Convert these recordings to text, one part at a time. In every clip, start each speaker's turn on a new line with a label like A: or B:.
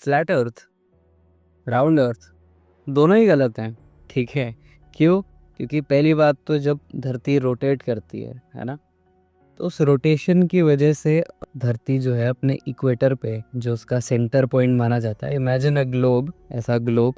A: Flat earth, round अर्थ, दोनों ही गलत हैं। ठीक है, क्यों? क्योंकि पहली बात तो जब धरती रोटेट करती है ना, तो उस रोटेशन की वजह से धरती जो है अपने इक्वेटर पे, जो उसका सेंटर पॉइंट माना जाता है, इमेजिन अ ग्लोब, ऐसा ग्लोब,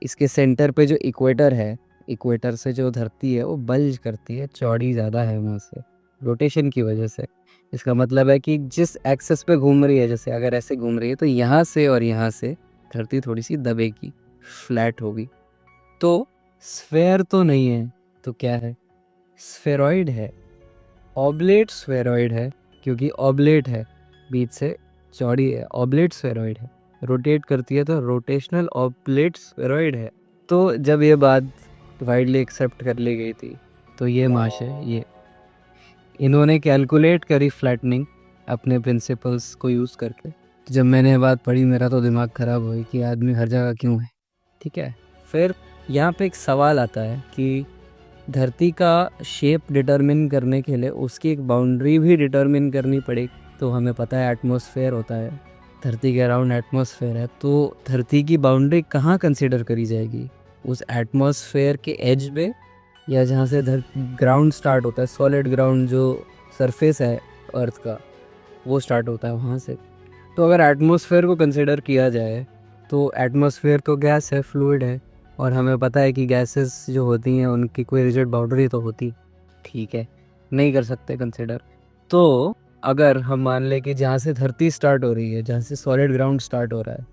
A: इसके सेंटर पे जो इक्वेटर है, इक्वेटर से जो धरती है वो बल्ज करती है, चौड़ी ज़्यादा है वहाँ से, रोटेशन की वजह से। इसका मतलब है कि जिस एक्सेस पे घूम रही है, जैसे अगर ऐसे घूम रही है तो यहाँ से और यहाँ से धरती थोड़ी सी दबेगी, फ्लैट होगी। तो स्फेयर तो नहीं है, तो क्या है? स्फेरॉइड है, ऑब्लेट स्फेरॉइड है, क्योंकि ऑब्लेट है, बीच से चौड़ी है, ऑब्लेट स्फेरॉइड है, रोटेट करती है तो रोटेशनल ऑब्लेट स्फेरॉइड है। तो जब ये बात वाइडली एक्सेप्ट कर ली गई थी, तो ये महाशय, ये इन्होंने कैलकुलेट करी फ्लैटनिंग अपने प्रिंसिपल्स को यूज़ करके। तो जब मैंने ये बात पढ़ी, मेरा तो दिमाग ख़राब हो गई कि आदमी हर जगह क्यों है। ठीक है, फिर यहाँ पे एक सवाल आता है कि धरती का शेप डिटरमिन करने के लिए उसकी एक बाउंड्री भी डिटरमिन करनी पड़ेगी। तो हमें पता है एटमॉस्फेयर होता है, धरती के अराउंड एटमॉस्फेयर है, तो धरती की बाउंड्री कहाँ कंसीडर करी जाएगी? उस एटमॉस्फेयर के एज पे, या जहाँ से ग्राउंड स्टार्ट होता है, सॉलिड ग्राउंड जो सरफेस है अर्थ का, वो स्टार्ट होता है वहाँ से। तो अगर एटमॉस्फेयर को कंसिडर किया जाए तो एटमॉस्फेयर तो गैस है, फ्लूइड है, और हमें पता है कि गैसेस जो होती हैं उनकी कोई रिजिड बाउंड्री तो होती, ठीक है, नहीं कर सकते कंसिडर। तो अगर हम मान लें कि जहाँ से धरती स्टार्ट हो रही है, जहाँ से सॉलिड ग्राउंड स्टार्ट हो रहा है,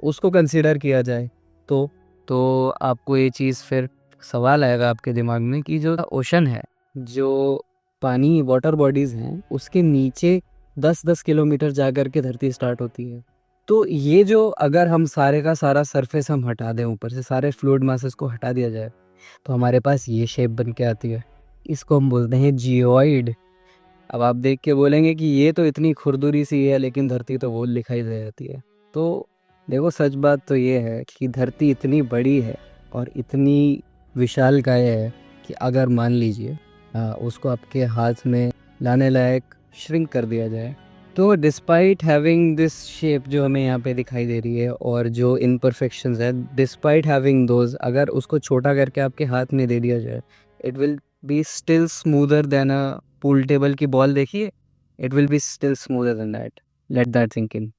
A: उसको कंसिडर किया जाए तो आपको ये चीज़, फिर सवाल आएगा आपके दिमाग में कि जो ओशन है, जो पानी, वाटर बॉडीज़ हैं, उसके नीचे 10-10 किलोमीटर जा कर के धरती स्टार्ट होती है। तो ये जो, अगर हम सारे का सारा सरफेस हम हटा दें, ऊपर से सारे फ्लूइड मासेस को हटा दिया जाए, तो हमारे पास ये शेप बन के आती है। इसको हम बोलते हैं जियोइड। अब आप देख के बोलेंगे कि ये तो इतनी खुरदुरी सी है, लेकिन धरती तो गोल दिखाई दे जाती है। तो देखो, सच बात तो ये है कि धरती इतनी बड़ी है और इतनी विशालकाय है कि अगर मान लीजिए उसको आपके हाथ में लाने लायक श्रिंक कर दिया जाए, तो डिस्पाइट हैविंग दिस शेप जो हमें यहाँ पे दिखाई दे रही है, और जो इम्परफेक्शंस है, डिस्पाइट हैविंग दोज, अगर उसको छोटा करके आपके हाथ में दे दिया जाए, it will be still smoother than a pool table की बॉल। देखिए, it will be still smoother than that. Let that think in.